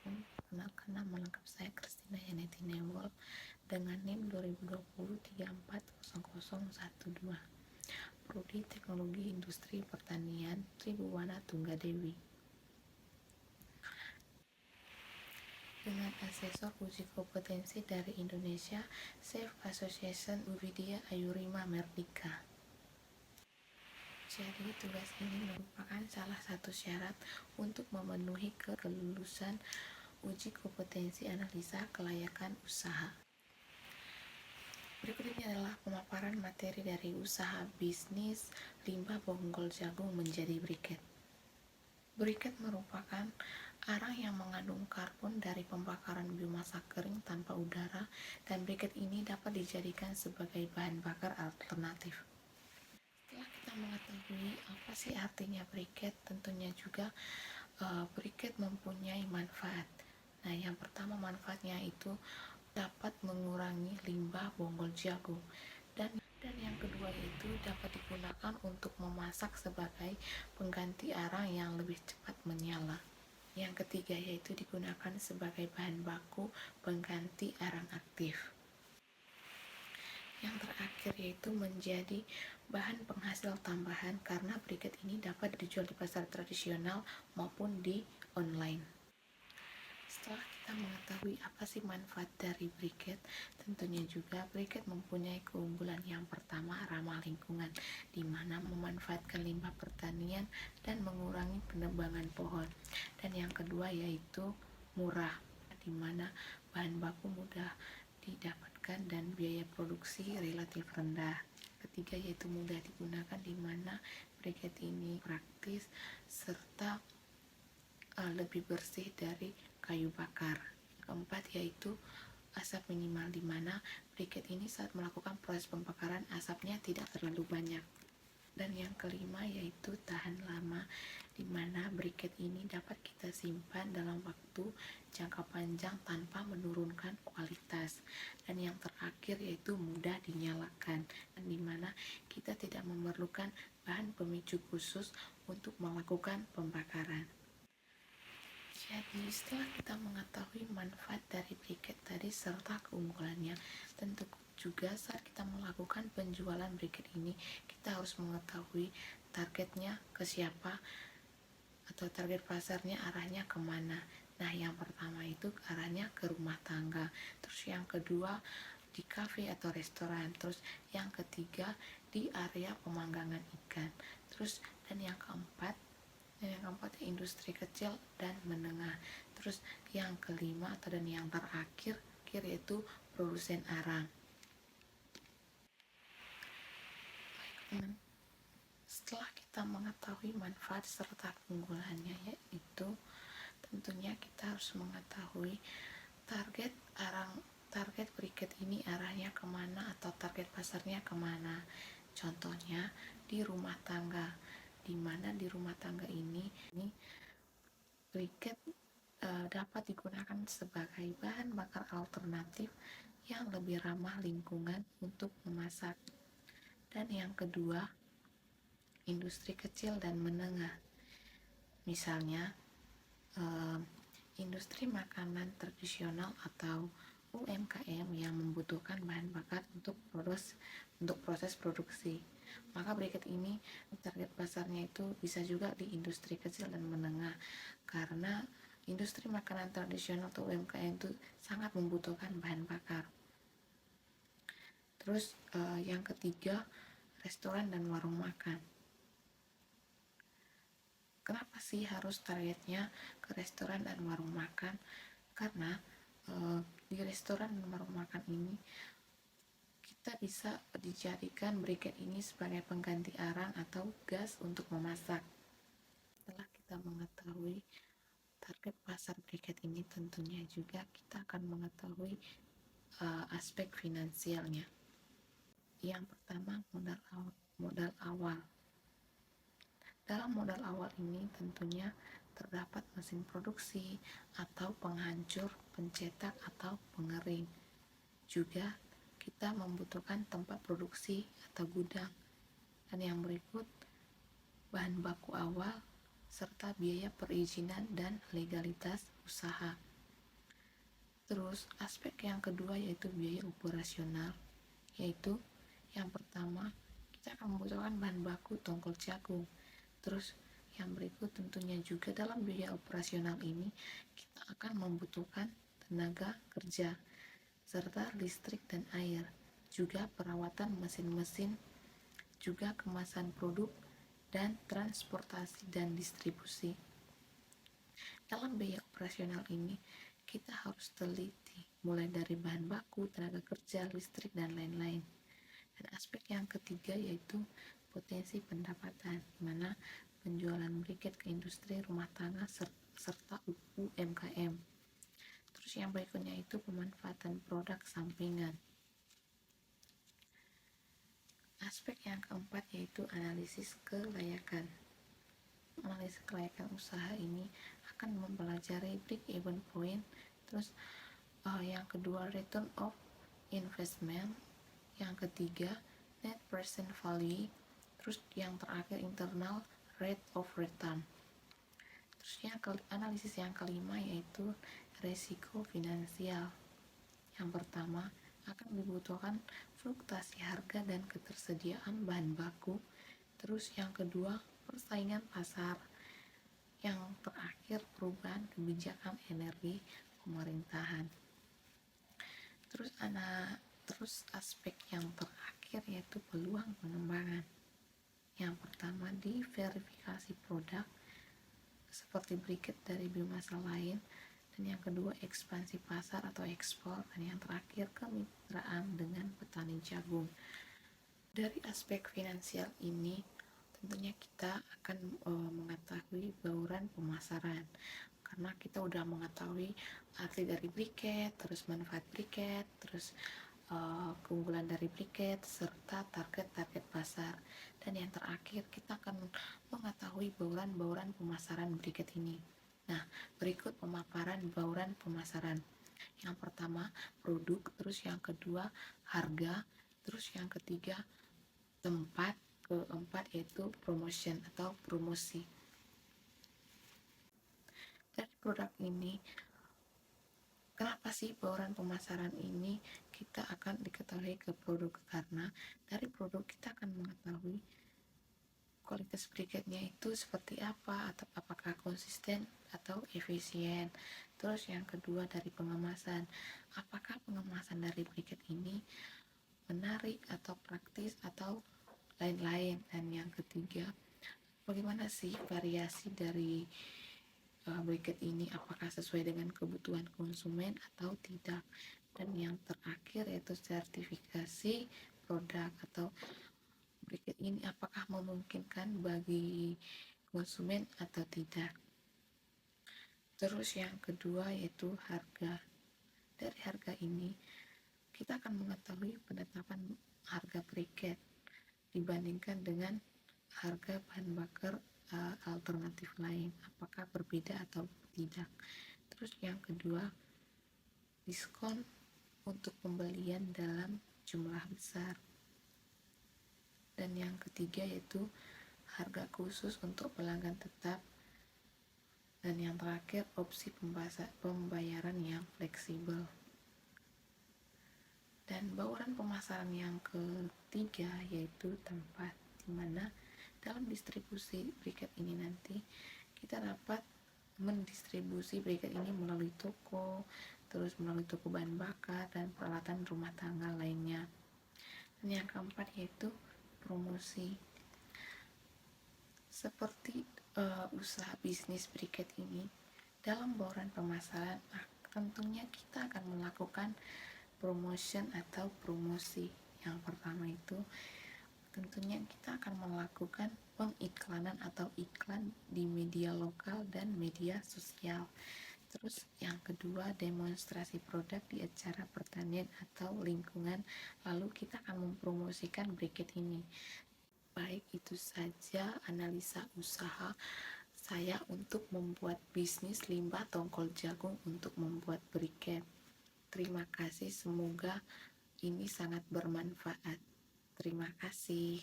Perkenalkan, nama lengkap saya Christina Yaneti Newell dengan NIM 2020 3400012. Prodi Teknologi Industri Pertanian Tribuwana Tunggadewi. Dengan asesor uji kompetensi dari Indonesia Chef Association Uvidia Ayurima Merdika. Jadi tugas ini merupakan salah satu syarat untuk memenuhi kelulusan uji kompetensi analisa kelayakan usaha. Berikut ini adalah pemaparan materi dari usaha bisnis limbah bonggol jagung menjadi briket. Briket merupakan arang yang mengandung karbon dari pembakaran biomasa kering tanpa udara, dan briket ini dapat dijadikan sebagai bahan bakar alternatif. Setelah kita mengetahui apa sih artinya briket, tentunya juga briket mempunyai manfaat. Nah, yang pertama manfaatnya itu dapat mengurangi limbah bonggol jagung, dan yang kedua itu dapat digunakan untuk memasak sebagai pengganti arang yang lebih cepat menyala. Yang ketiga yaitu digunakan sebagai bahan baku pengganti arang aktif. Yang terakhir yaitu menjadi bahan penghasil tambahan karena briket ini dapat dijual di pasar tradisional maupun di online. Setelah kita mengetahui apa sih manfaat dari briket, tentunya juga briket mempunyai keunggulan. Yang pertama, ramah lingkungan, di mana memanfaatkan limbah pertanian dan mengurangi penebangan pohon. Dan yang kedua yaitu murah, di mana bahan baku mudah didapatkan dan biaya produksi relatif rendah. Ketiga yaitu mudah digunakan, di mana briket ini praktis serta lebih bersih dari kayu bakar. Keempat yaitu asap minimal, di mana briket ini saat melakukan proses pembakaran asapnya tidak terlalu banyak. Dan yang kelima yaitu tahan lama, di mana briket ini dapat kita simpan dalam waktu jangka panjang tanpa menurunkan kualitas. Dan yang terakhir yaitu mudah dinyalakan, di mana kita tidak memerlukan bahan pemicu khusus untuk melakukan pembakaran. Jadi setelah kita mengetahui manfaat dari briket tadi serta keunggulannya, tentu juga saat kita melakukan penjualan briket ini kita harus mengetahui targetnya ke siapa atau target pasarnya arahnya kemana. Nah, yang pertama itu arahnya ke rumah tangga, terus yang kedua di kafe atau restoran, terus yang ketiga di area pemanggangan ikan, terus dan yang keempat industri kecil dan menengah, terus yang kelima dan yang terakhir yaitu produsen arang. Setelah kita mengetahui manfaat serta keunggulannya, yaitu tentunya kita harus mengetahui target briket ini arahnya kemana atau target pasarnya kemana. Contohnya di rumah tangga, di mana di rumah tangga ini briket dapat digunakan sebagai bahan bakar alternatif yang lebih ramah lingkungan untuk memasak. Dan yang kedua, industri kecil dan menengah, misalnya industri makanan tradisional atau UMKM yang membutuhkan bahan bakar untuk proses produksi. Maka briket ini target pasarnya itu bisa juga di industri kecil dan menengah, karena industri makanan tradisional atau UMKM itu sangat membutuhkan bahan bakar. Terus yang ketiga, restoran dan warung makan. Kenapa sih harus targetnya ke restoran dan warung makan? Karena di restoran dan warung makan ini kita bisa dijadikan briket ini sebagai pengganti arang atau gas untuk memasak. Setelah kita mengetahui target pasar briket ini, tentunya juga kita akan mengetahui aspek finansialnya. Yang pertama, modal awal. Dalam modal awal ini tentunya terdapat mesin produksi atau penghancur, pencetak atau pengering. Juga kita membutuhkan tempat produksi atau gudang. Dan yang berikut, bahan baku awal serta biaya perizinan dan legalitas usaha. Terus aspek yang kedua yaitu biaya operasional, yaitu yang pertama kita akan membutuhkan bahan baku tongkol jagung. Terus yang berikut tentunya juga dalam biaya operasional ini kita akan membutuhkan tenaga kerja serta listrik dan air, juga perawatan mesin-mesin, juga kemasan produk dan transportasi dan distribusi. Dalam biaya operasional ini kita harus teliti mulai dari bahan baku, tenaga kerja, listrik dan lain-lain. Dan aspek yang ketiga yaitu potensi pendapatan, di mana penjualan briket ke industri rumah tangga serta UMKM. Terus yang berikutnya itu pemanfaatan produk sampingan. Aspek yang keempat yaitu analisis kelayakan. Analisis kelayakan usaha ini akan mempelajari break-even point. Terus yang kedua return of investment, yang ketiga net present value, terus yang terakhir internal rate of return. Terus analisis yang kelima yaitu resiko finansial. Yang pertama akan dibutuhkan fluktuasi harga dan ketersediaan bahan baku. Terus yang kedua persaingan pasar. Yang terakhir perubahan kebijakan energi pemerintahan. Terus aspek yang terakhir yaitu peluang pengembangan. Yang pertama di verifikasi produk seperti briket dari biomasa lain, dan yang kedua ekspansi pasar atau ekspor, dan yang terakhir kemitraan dengan petani jagung. Dari aspek finansial ini tentunya kita akan mengetahui bauran pemasaran, karena kita udah mengetahui arti dari briket, terus manfaat briket, terus keunggulan dari briket serta target-target pasar. Dan yang terakhir kita akan mengetahui bauran-bauran pemasaran briket ini. Nah, berikut pemaparan bauran pemasaran. Yang pertama produk, terus yang kedua harga, terus yang ketiga tempat, keempat yaitu promotion atau promosi. Dari produk ini, kenapa sih bauran pemasaran ini kita akan diketahui ke produk? Karena dari produk kita akan mengetahui kualitas briketnya itu seperti apa, atau apakah konsisten atau efisien. Terus yang kedua dari pengemasan, apakah pengemasan dari briket ini menarik atau praktis atau lain-lain. Dan yang ketiga, bagaimana sih variasi dari briket ini, apakah sesuai dengan kebutuhan konsumen atau tidak. Dan yang terakhir yaitu sertifikasi produk atau briket ini apakah memungkinkan bagi konsumen atau tidak. Terus yang kedua yaitu harga. Dari harga ini kita akan mengetahui penetapan harga briket dibandingkan dengan harga bahan bakar alternatif lain, apakah berbeda atau tidak. Terus yang kedua, diskon untuk pembelian dalam jumlah besar. Dan yang ketiga yaitu harga khusus untuk pelanggan tetap. Dan yang terakhir opsi pembayaran yang fleksibel. Dan bauran pemasaran yang ketiga yaitu tempat, dimana dalam distribusi briket ini nanti kita dapat mendistribusi briket ini melalui toko, terus melalui toko bahan bakar dan peralatan rumah tangga lainnya. Dan yang keempat yaitu promosi. Seperti usaha bisnis briket ini, dalam bauran pemasaran tentunya kita akan melakukan promotion atau promosi. Yang pertama itu tentunya kita akan melakukan pengiklanan atau iklan di media lokal dan media sosial. Terus yang kedua demonstrasi produk di acara pertanian atau lingkungan, lalu kita akan mempromosikan briket ini. Baik, itu saja analisa usaha saya untuk membuat bisnis limbah tongkol jagung untuk membuat briket. Terima kasih, semoga ini sangat bermanfaat. Terima kasih.